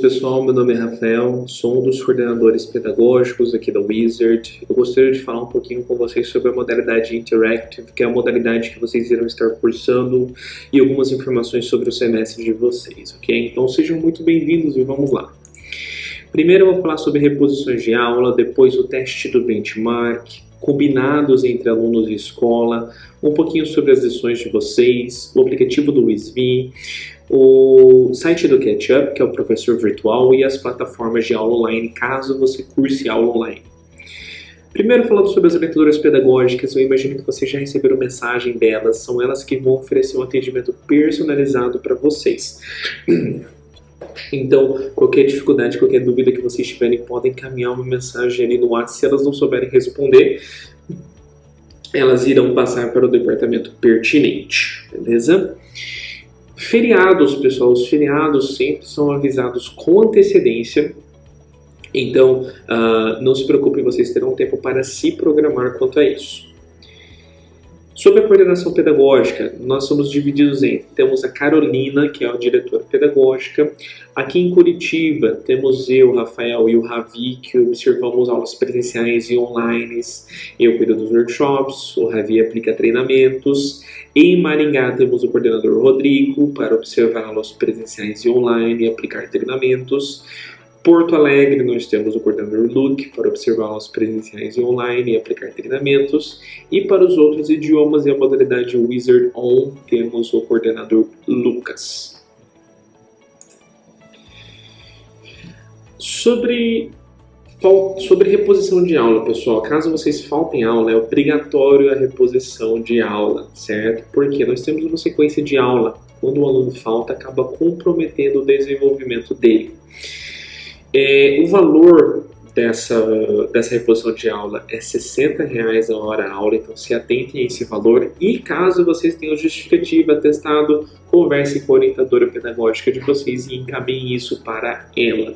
pessoal, meu nome é Rafael, sou um dos coordenadores pedagógicos aqui da Wizard. Eu gostaria de falar um pouquinho com vocês sobre a modalidade Interactive, que é a modalidade que vocês irão estar cursando, e algumas informações sobre o semestre de vocês, ok? Então sejam muito bem-vindos e vamos lá. Primeiro eu vou falar sobre reposições de aula, depois o teste do benchmark, combinados entre alunos e escola, um pouquinho sobre as lições de vocês, o aplicativo do WizV, o site do Catch-up, que é o professor virtual, e as plataformas de aula online, caso você curse aula online. Primeiro, falando sobre as orientadoras pedagógicas, eu imagino que vocês já receberam mensagem delas, são elas que vão oferecer um atendimento personalizado para vocês. Então, qualquer dificuldade, qualquer dúvida que vocês tiverem, podem encaminhar uma mensagem ali no WhatsApp. Se elas não souberem responder, elas irão passar para o departamento pertinente, beleza? Feriados, pessoal, os feriados sempre são avisados com antecedência, então não se preocupem, vocês terão tempo para se programar quanto a isso. Sobre a coordenação pedagógica, nós somos divididos temos a Carolina, que é a diretora pedagógica. Aqui em Curitiba, temos eu, Rafael e o Ravi, que observamos aulas presenciais e online. Eu cuido dos workshops, o Ravi aplica treinamentos. Em Maringá, temos o coordenador Rodrigo, para observar aulas presenciais e online e aplicar treinamentos. Porto Alegre, nós temos o coordenador Luke, para observar aulas presenciais e online e aplicar treinamentos. E para os outros idiomas e a modalidade Wizard On, temos o coordenador Lucas. Sobre reposição de aula, pessoal, caso vocês faltem aula, é obrigatório a reposição de aula, certo? Porque nós temos uma sequência de aula. Quando o aluno falta, acaba comprometendo o desenvolvimento dele. O valor dessa reposição de aula é R$ 60 a hora aula, então se atentem a esse valor. E caso vocês tenham justificativa, atestado, conversem com a orientadora pedagógica de vocês e encaminhem isso para ela.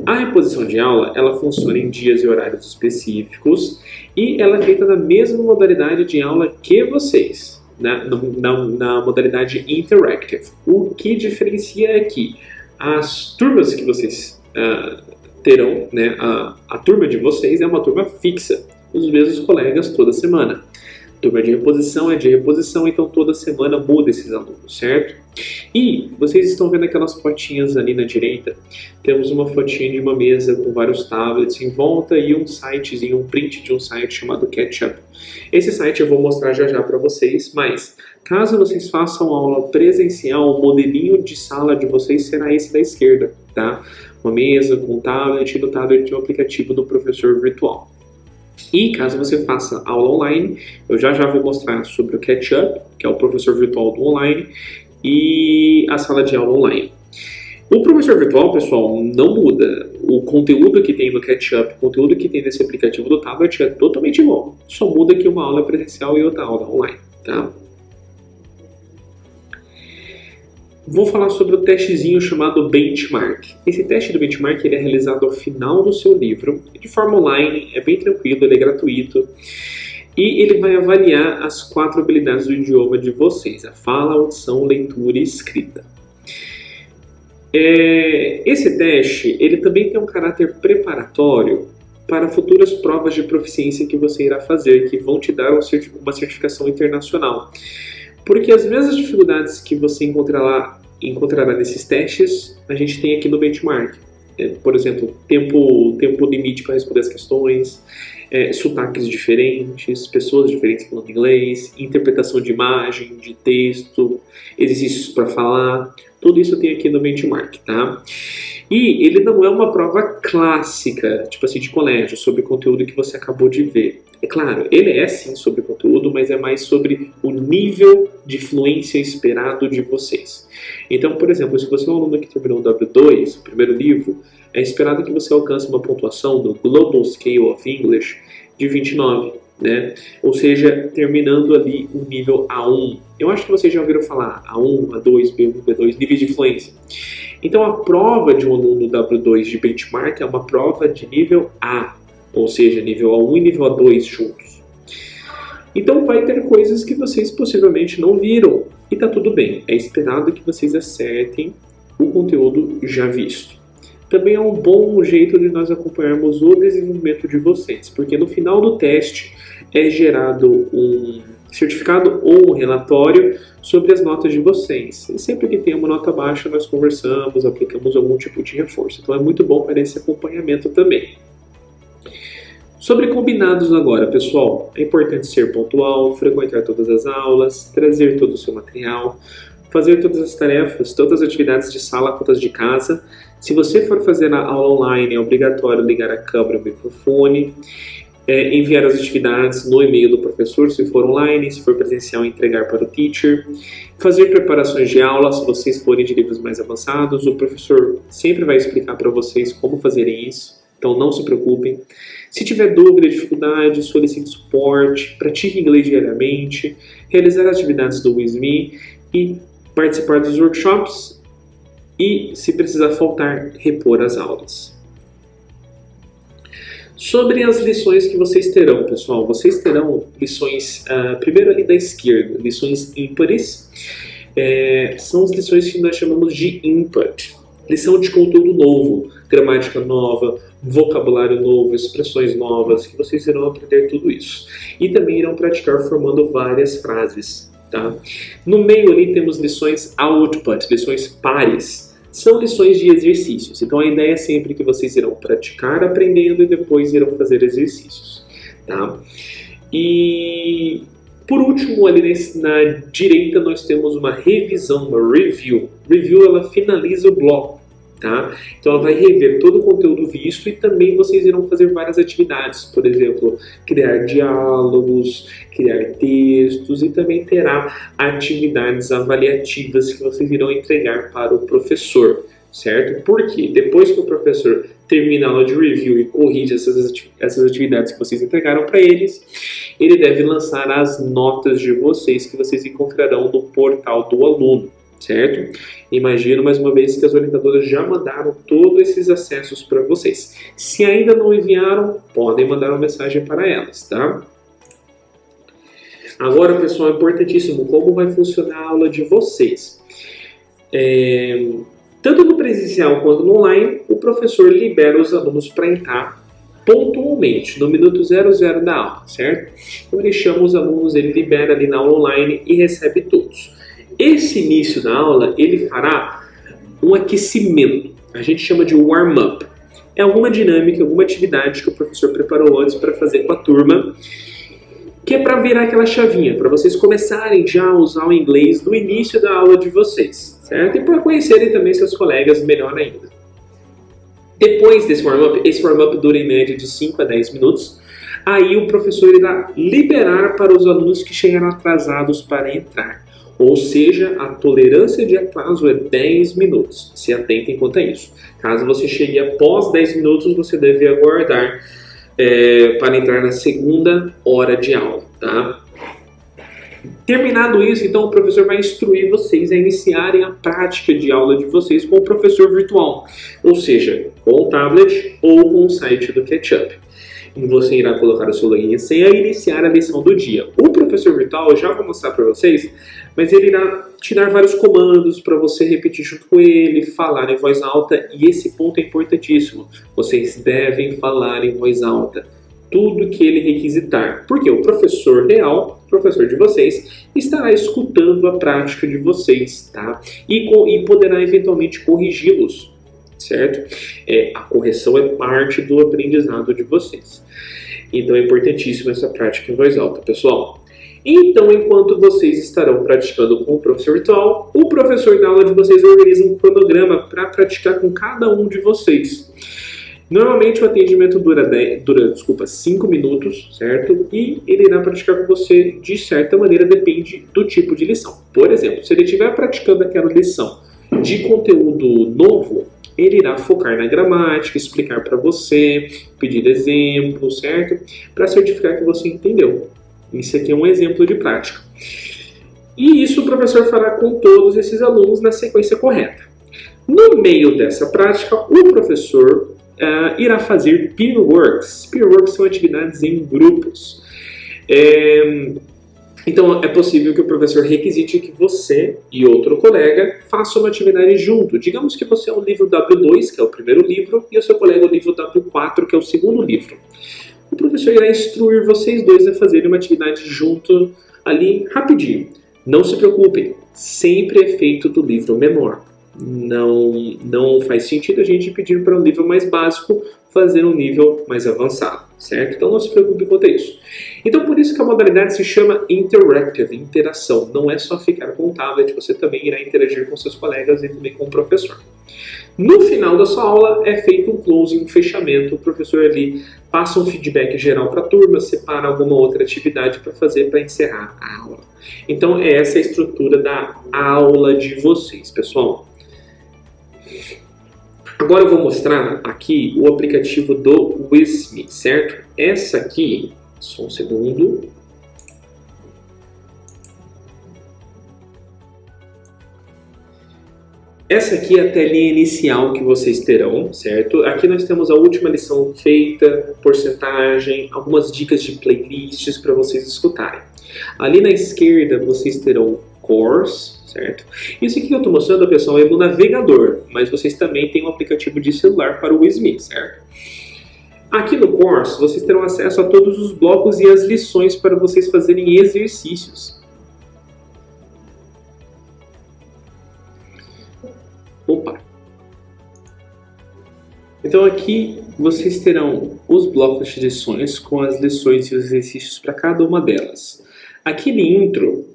A reposição de aula, ela funciona em dias e horários específicos e ela é feita na mesma modalidade de aula que vocês, na modalidade Interactive. O que diferencia é que as turmas que vocês terão, né, a turma de vocês é uma turma fixa, os mesmos colegas toda semana. Turma de reposição é de reposição, então toda semana muda esses alunos, certo? E vocês estão vendo aquelas fotinhas ali na direita? Temos uma fotinha de uma mesa com vários tablets em volta e um sitezinho, um print de um site chamado Catch-up. Esse site eu vou mostrar já para vocês, mas caso vocês façam aula presencial, o modelinho de sala de vocês será esse da esquerda, tá? Uma mesa com um tablet, e no tablet tem um aplicativo do professor virtual. E caso você faça aula online, eu já vou mostrar sobre o Catch-up, que é o professor virtual do online, e a sala de aula online. O professor virtual, pessoal, não muda. O conteúdo que tem no Catch-up, o conteúdo que tem nesse aplicativo do tablet é totalmente igual. Só muda que uma aula é presencial e outra aula online, tá? Vou falar sobre o testezinho chamado Benchmark. Esse teste do Benchmark ele é realizado ao final do seu livro, de forma online, é bem tranquilo, ele é gratuito. E ele vai avaliar as 4 habilidades do idioma de vocês, a fala, audição, leitura e escrita. Esse teste ele também tem um caráter preparatório para futuras provas de proficiência que você irá fazer, que vão te dar uma certificação internacional. Porque as mesmas dificuldades que você encontrará nesses testes, a gente tem aqui no benchmark. Por exemplo, tempo limite para responder as questões, sotaques diferentes, pessoas diferentes falando inglês, interpretação de imagem, de texto, exercícios para falar, tudo isso tem aqui no benchmark, tá? E ele não é uma prova clássica, tipo assim, de colégio, sobre o conteúdo que você acabou de ver. É claro, ele é sim sobre conteúdo, mas é mais sobre o nível de fluência esperado de vocês. Então, por exemplo, se você é um aluno que terminou o W2, o primeiro livro, é esperado que você alcance uma pontuação do Global Scale of English de 29, né? Ou seja, terminando ali o nível A1. Eu acho que vocês já ouviram falar A1, A2, B1, B2, níveis de fluência. Então, a prova de um aluno W2 de benchmark é uma prova de nível A, ou seja, nível A1 e nível A2 juntos. Então, vai ter coisas que vocês possivelmente não viram, e tá tudo bem. É esperado que vocês acertem o conteúdo já visto. também é um bom jeito de nós acompanharmos o desenvolvimento de vocês, porque no final do teste é gerado um certificado ou um relatório sobre as notas de vocês. E sempre que tem uma nota baixa, nós conversamos, aplicamos algum tipo de reforço. Então é muito bom para esse acompanhamento também. Sobre combinados agora, pessoal, é importante ser pontual, frequentar todas as aulas, trazer todo o seu material, fazer todas as tarefas, todas as atividades de sala quanto as de casa. Se você for fazer a aula online, é obrigatório ligar a câmera e o microfone, enviar as atividades no e-mail do professor, se for online, se for presencial, entregar para o teacher, fazer preparações de aula, se vocês forem de níveis mais avançados, o professor sempre vai explicar para vocês como fazerem isso, então não se preocupem. Se tiver dúvida, dificuldade, solicite suporte, pratique inglês diariamente, realizar atividades do WISME e participar dos workshops e, se precisar faltar, repor as aulas. Sobre as lições que vocês terão, pessoal, vocês terão lições, primeiro ali da esquerda, lições ímpares, são as lições que nós chamamos de input, lição de conteúdo novo, gramática nova, vocabulário novo, expressões novas, que vocês irão aprender tudo isso. E também irão praticar formando várias frases, tá? No meio ali temos lições output, lições pares. São lições de exercícios, então a ideia é sempre que vocês irão praticar aprendendo e depois irão fazer exercícios, tá? E por último, ali na direita nós temos uma revisão, uma review. Review, ela finaliza o bloco, tá? Então ela vai rever todo o conteúdo visto e também vocês irão fazer várias atividades, por exemplo, criar diálogos, criar textos e também terá atividades avaliativas que vocês irão entregar para o professor, certo? Porque depois que o professor termina a aula de review e corrige essas atividades que vocês entregaram para eles, ele deve lançar as notas de vocês que vocês encontrarão no portal do aluno, certo? Imagino mais uma vez que as orientadoras já mandaram todos esses acessos para vocês. Se ainda não enviaram, podem mandar uma mensagem para elas, tá? Agora, pessoal, é importantíssimo como vai funcionar a aula de vocês. Tanto no presencial quanto no online, o professor libera os alunos para entrar pontualmente, no minuto 00 da aula, certo? Então ele chama os alunos, ele libera ali na aula online e recebe todos. Esse início da aula, ele fará um aquecimento, a gente chama de warm-up. É alguma dinâmica, alguma atividade que o professor preparou antes para fazer com a turma, que é para virar aquela chavinha, para vocês começarem já a usar o inglês no início da aula de vocês, certo? E para conhecerem também seus colegas melhor ainda. Depois desse warm-up, esse warm-up dura em média de 5 a 10 minutos, aí o professor irá liberar para os alunos que chegaram atrasados para entrar. Ou seja, a tolerância de atraso é 10 minutos. Se atentem quanto a isso. Caso você chegue após 10 minutos, você deve aguardar para entrar na segunda hora de aula, tá? Terminado isso, então o professor vai instruir vocês a iniciarem a prática de aula de vocês com o professor virtual, ou seja, com o tablet ou com o site do Catch-up. E você irá colocar o seu login e senha e iniciar a lição do dia. O professor virtual, eu já vou mostrar para vocês, mas ele irá te dar vários comandos para você repetir junto com ele, falar em voz alta, e esse ponto é importantíssimo. Vocês devem falar em voz alta tudo que ele requisitar, porque o professor real, o professor de vocês, estará escutando a prática de vocês, tá? E poderá eventualmente corrigi-los, certo? A correção é parte do aprendizado de vocês. Então é importantíssima essa prática em voz alta, pessoal. Então, enquanto vocês estarão praticando com o professor virtual, o professor da aula de vocês organiza um cronograma para praticar com cada um de vocês. Normalmente o atendimento dura 5 minutos, certo? E ele irá praticar com você de certa maneira, depende do tipo de lição. Por exemplo, se ele estiver praticando aquela lição de conteúdo novo, ele irá focar na gramática, explicar para você, pedir exemplos, certo? Para certificar que você entendeu. Isso aqui é um exemplo de prática. E isso o professor fará com todos esses alunos na sequência correta. No meio dessa prática, o professor irá fazer peer works. Peer works são atividades em grupos. Então, é possível que o professor requisite que você e outro colega façam uma atividade junto. Digamos que você é o livro W2, que é o primeiro livro, e o seu colega é o livro W4, que é o segundo livro. O professor irá instruir vocês dois a fazerem uma atividade junto ali rapidinho. Não se preocupem, sempre é feito do livro menor. Não faz sentido a gente pedir para um nível mais básico fazer um nível mais avançado, certo? Então não se preocupe quanto a isso. Então por isso que a modalidade se chama Interactive, interação. Não é só ficar com o tablet, você também irá interagir com seus colegas e também com o professor. No final da sua aula é feito um closing, um fechamento, o professor ali passa um feedback geral para a turma, separa alguma outra atividade para fazer para encerrar a aula. Então é essa a estrutura da aula de vocês, pessoal. Agora eu vou mostrar aqui o aplicativo do Wisme, certo? Essa aqui, só um segundo. Essa aqui é a telinha inicial que vocês terão, certo? Aqui nós temos a última lição feita, porcentagem, algumas dicas de playlists para vocês escutarem. Ali na esquerda vocês terão Course, certo? Isso aqui que eu estou mostrando, pessoal, é no navegador, mas vocês também têm um aplicativo de celular para o Wisme, certo? Aqui no Course, vocês terão acesso a todos os blocos e as lições para vocês fazerem exercícios. Opa! Então aqui vocês terão os blocos de lições com as lições e os exercícios para cada uma delas. Aqui no intro,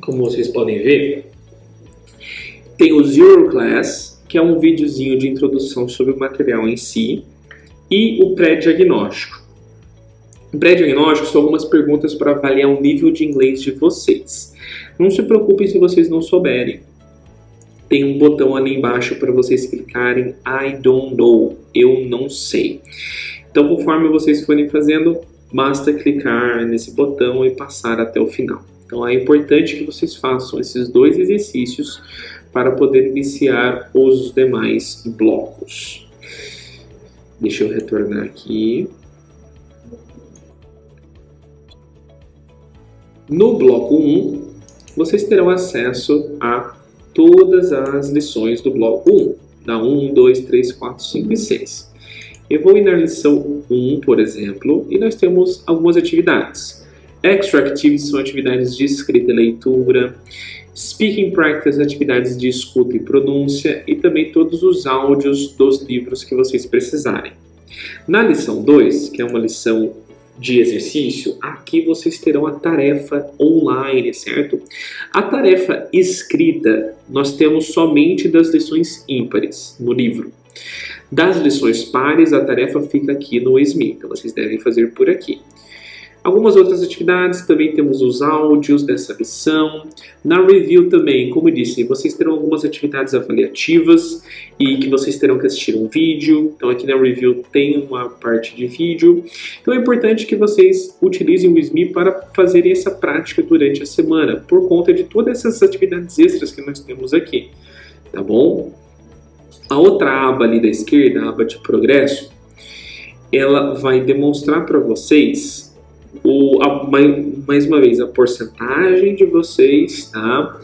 como vocês podem ver, tem o Zero Class, que é um videozinho de introdução sobre o material em si, e o pré-diagnóstico. O pré-diagnóstico são algumas perguntas para avaliar o nível de inglês de vocês. Não se preocupem se vocês não souberem. Tem um botão ali embaixo para vocês clicarem I don't know, eu não sei. Então, conforme vocês forem fazendo, basta clicar nesse botão e passar até o final. Então, é importante que vocês façam esses dois exercícios para poder iniciar os demais blocos. Deixa eu retornar aqui. No bloco 1, vocês terão acesso a todas as lições do bloco 1, da 1, 2, 3, 4, 5 e 6. Eu vou ir na lição 1, por exemplo, e nós temos algumas atividades. Extra Activities são atividades de escrita e leitura, Speaking Practice, atividades de escuta e pronúncia, e também todos os áudios dos livros que vocês precisarem. Na lição 2, que é uma lição de exercício, aqui vocês terão a tarefa online, certo? A tarefa escrita nós temos somente das lições ímpares no livro. Das lições pares, a tarefa fica aqui no Wisme, então vocês devem fazer por aqui. Algumas outras atividades, também temos os áudios dessa lição. Na review também, como eu disse, vocês terão algumas atividades avaliativas e que vocês terão que assistir um vídeo. Então aqui na review tem uma parte de vídeo. Então é importante que vocês utilizem o Wisme para fazerem essa prática durante a semana, por conta de todas essas atividades extras que nós temos aqui, tá bom? A outra aba ali da esquerda, a aba de progresso, ela vai demonstrar para vocês mais uma vez a porcentagem de vocês, tá?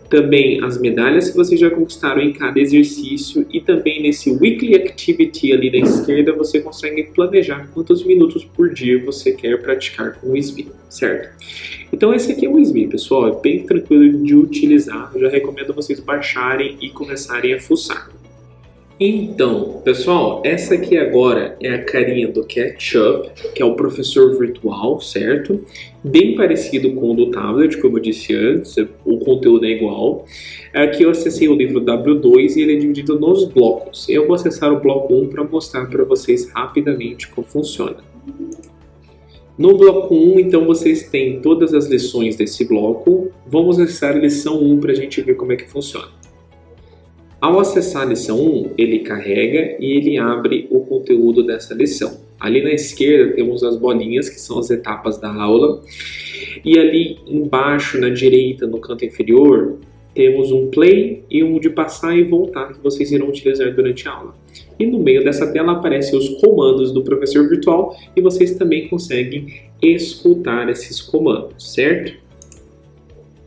Também as medalhas que vocês já conquistaram em cada exercício, e também nesse Weekly Activity ali da esquerda você consegue planejar quantos minutos por dia você quer praticar com o Wisme, certo? Então esse aqui é o Wisme, pessoal, é bem tranquilo de utilizar, eu já recomendo vocês baixarem e começarem a fuçar. Então, pessoal, essa aqui agora é a carinha do Ketchup, que é o professor virtual, certo? Bem parecido com o do tablet, como eu disse antes, o conteúdo é igual. Aqui eu acessei o livro W2 e ele é dividido nos blocos. Eu vou acessar o bloco 1 para mostrar para vocês rapidamente como funciona. No bloco 1, então, vocês têm todas as lições desse bloco. Vamos acessar a lição 1 para a gente ver como é que funciona. Ao acessar a lição 1, ele carrega e ele abre o conteúdo dessa lição. Ali na esquerda temos as bolinhas, que são as etapas da aula. E ali embaixo, na direita, no canto inferior, temos um play e um de passar e voltar, que vocês irão utilizar durante a aula. e no meio dessa tela aparecem os comandos do professor virtual e vocês também conseguem escutar esses comandos, certo?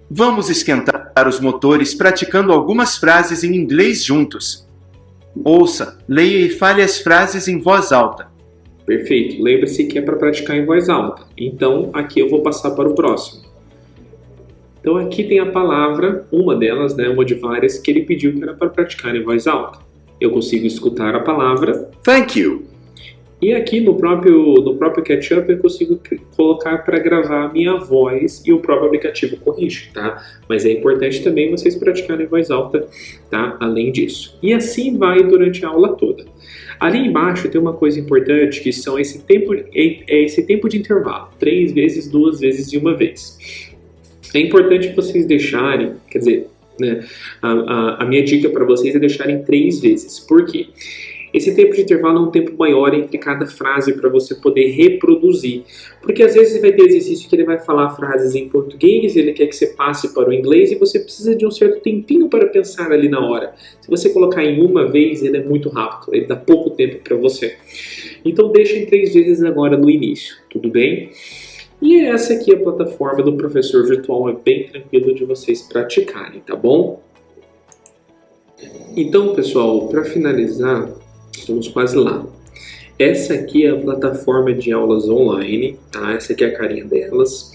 Vamos esquentar os motores praticando algumas frases em inglês juntos. Ouça, leia e fale as frases em voz alta. Perfeito. Lembre-se que é para praticar em voz alta. Então, aqui eu vou passar para o próximo. Então, aqui tem a palavra, uma delas, né, uma de várias, que ele pediu que era para praticar em voz alta. Eu consigo escutar a palavra Thank you. E aqui no próprio Catch-up eu consigo colocar para gravar a minha voz e o próprio aplicativo corrige, tá? Mas é importante também vocês praticarem em voz alta, tá? Além disso. E assim vai durante a aula toda. Ali embaixo tem uma coisa importante que são esse tempo de intervalo. 3 vezes, 2 vezes e 1 vez. É importante vocês deixarem, quer dizer, né, a minha dica para vocês é deixarem 3 vezes. Por quê? Esse tempo de intervalo é um tempo maior entre cada frase para você poder reproduzir. Porque às vezes você vai ter exercício que ele vai falar frases em português, ele quer que você passe para o inglês e você precisa de um certo tempinho para pensar ali na hora. Se você colocar em 1 vez, ele é muito rápido, ele dá pouco tempo para você. Então deixa em 3 vezes agora no início, tudo bem? E essa aqui é a plataforma do professor virtual, é bem tranquilo de vocês praticarem, tá bom? Então, pessoal, para finalizar, estamos quase lá. Essa aqui é a plataforma de aulas online, tá? Essa aqui é a carinha delas.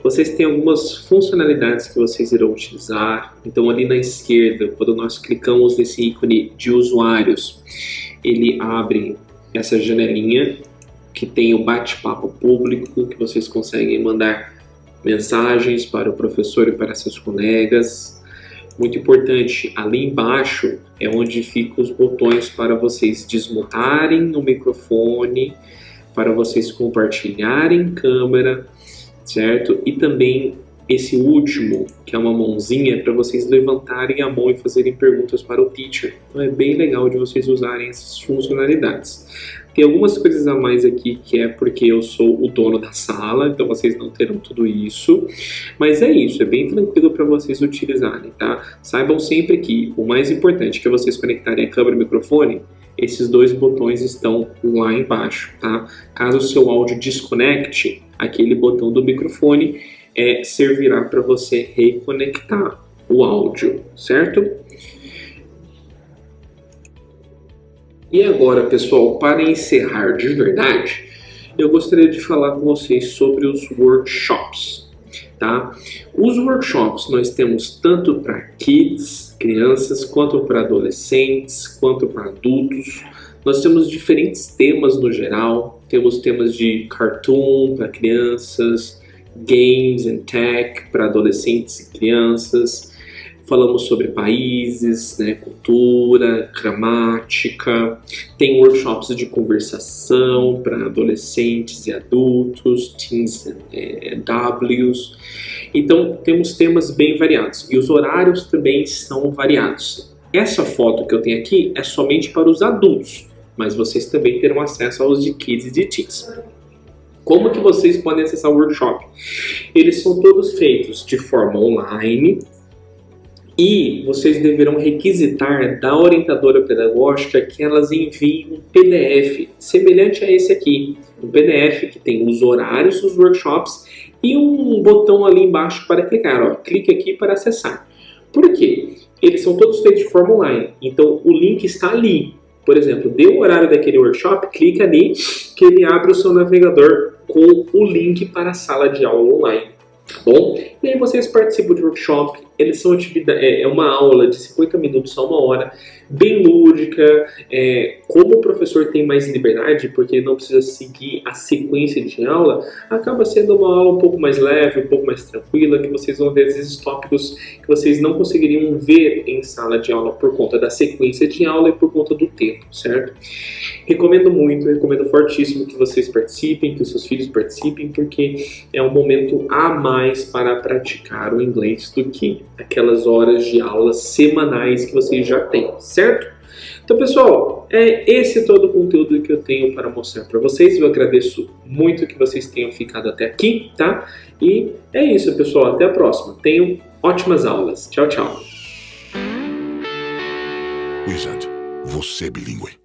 Vocês têm algumas funcionalidades que vocês irão utilizar. Então, ali na esquerda, quando nós clicamos nesse ícone de usuários, ele abre essa janelinha que tem o bate-papo público, que vocês conseguem mandar mensagens para o professor e para seus colegas. Muito importante, ali embaixo é onde ficam os botões para vocês desmutarem o microfone, para vocês compartilharem câmera, certo? E também esse último, que é uma mãozinha, para vocês levantarem a mão e fazerem perguntas para o teacher. Então é bem legal de vocês usarem essas funcionalidades. Tem algumas coisas a mais aqui que é porque eu sou o dono da sala, então vocês não terão tudo isso. Mas é isso, é bem tranquilo para vocês utilizarem, tá? Saibam sempre que o mais importante que é vocês conectarem a câmera e o microfone, esses 2 botões estão lá embaixo, tá? Caso o seu áudio desconecte, aquele botão do microfone servirá para você reconectar o áudio, certo? E agora, pessoal, para encerrar de verdade, eu gostaria de falar com vocês sobre os workshops, tá? Os workshops nós temos tanto para kids, crianças, quanto para adolescentes, quanto para adultos. Nós temos diferentes temas no geral, temos temas de cartoon para crianças, games and tech para adolescentes e crianças. Falamos sobre países, né, cultura, gramática. Tem workshops de conversação para adolescentes e adultos, teens Ws. Então, temos temas bem variados. E os horários também são variados. Essa foto que eu tenho aqui é somente para os adultos, mas vocês também terão acesso aos de kids e de teens. Como que vocês podem acessar o workshop? Eles são todos feitos de forma online, e vocês deverão requisitar da orientadora pedagógica que elas enviem um PDF semelhante a esse aqui. Um PDF que tem os horários dos workshops e um botão ali embaixo para clicar. Ó, clique aqui para acessar. Por quê? Eles são todos feitos de forma online, então o link está ali. Por exemplo, deu o horário daquele workshop, clica ali que ele abre o seu navegador com o link para a sala de aula online. Tá bom? E aí vocês participam de workshop, eles são uma aula de 50 minutos a 1 hora, bem lúdica, como o professor tem mais liberdade, porque ele não precisa seguir a sequência de aula, acaba sendo uma aula um pouco mais leve, um pouco mais tranquila, que vocês vão ver às vezes tópicos que vocês não conseguiriam ver em sala de aula por conta da sequência de aula e por conta do tempo, certo? Recomendo muito, recomendo fortíssimo que vocês participem, que os seus filhos participem, porque é um momento a mais para praticar o inglês do que aquelas horas de aulas semanais que vocês já têm, certo? Então, pessoal, esse é todo o conteúdo que eu tenho para mostrar para vocês. Eu agradeço muito que vocês tenham ficado até aqui, tá? E é isso, pessoal. Até a próxima. Tenham ótimas aulas. Tchau, tchau. Wizard, você é bilíngue.